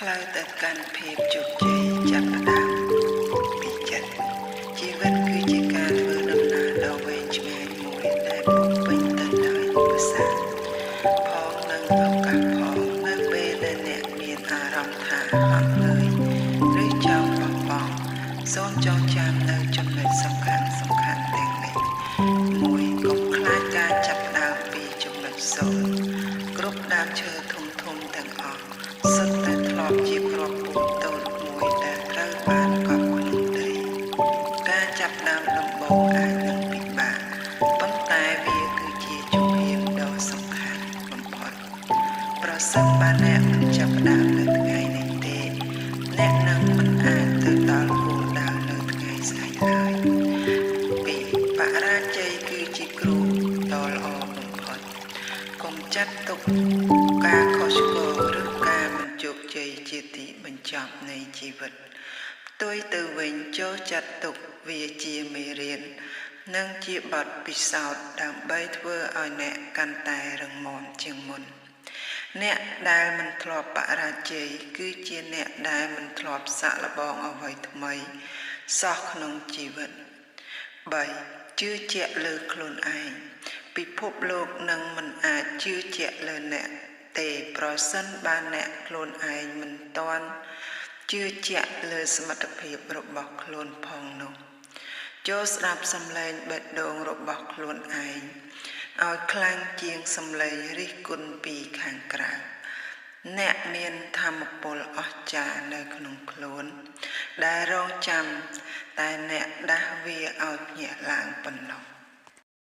ផ្លូវទៅកាន់ភាពជោគជ័យចាប់ផ្ដើមពីចិត្តជីវិតគឺជាការធ្វើដំណើរដ៏វែងឆ្ងាយមួយដែលពោរពេញទៅដោយឧបសគ្គផងនិងឱកាសផងនៅពេលដែលអ្នកមានអារម្មណ៍ថាហត់នឿយឬចង់បោះបង់សូមចងចាំនៅចំណុចសំខាន់ទាំងនេះ1កុំខ្លាចការចាប់ផ្ដើមពីចំណុច0គ្រប់ដើមឈើធំទាំងអស់សុទ្ធតែធ្លាប់ជាគ្រាប់ពូជតូចមួយដែលត្រូវបានកប់ក្នុងដីការចាប់ផ្ដើមដំបូងអាចនឹងពិបាកប៉ុន្តែវាគឺជាជំហានដ៏សំខាន់បំផុតប្រសិនបើអ្នកមិនចាប់ផ្ដើមនៅថ្ងៃនេះទេអ្នកនឹងមិនអាចទៅដល់គោលដៅនៅថ្ងៃស្អែកឡើយ2បរាជ័យគឺជាគ្រូដ៏ល្អបំផុតកុំចាត់ទុកការខុសឆ្គងឬការមិនជោគជ័យជាទីបញ្ចប់នៃជីវិតផ្ទុយទៅវិញចូលចាត់ទុកវាជាមេរៀននិងជាបទពិសោធន៍ដើម្បីធ្វើឲ្យអ្នកកាន់តែរឹងមាំជាងមុនអ្នកដែលមិនធ្លាប់បរាជ័យគឺជាអ្នកដែលមិនធ្លាប់សាកល្បងអ្វីថ្មីសោះក្នុងជីវិត3ជឿជាក់លើខ្លួនឯងពិភពលោកនឹងមិនអាចជឿជាក់លើអ្នកទេប្រសិនបើអ្នកខ្លួនឯងមិនទាន់ជឿជាក់លើសមត្ថភាពរបស់ខ្លួនផងនោះចូលស្ដាប់សំឡេងបេះដូងរបស់ខ្លួនឯងឲ្យខ្លាំងជាងសំឡេងរិះគន់ពីខាងក្រៅអ្នកមានថាមពលអស្ចារ្យនៅក្នុងខ្លួនដែលរងចាំតែអ្នកដាស់វាឲ្យភ្ញាក់ឡើងប៉ុណ្ណោះ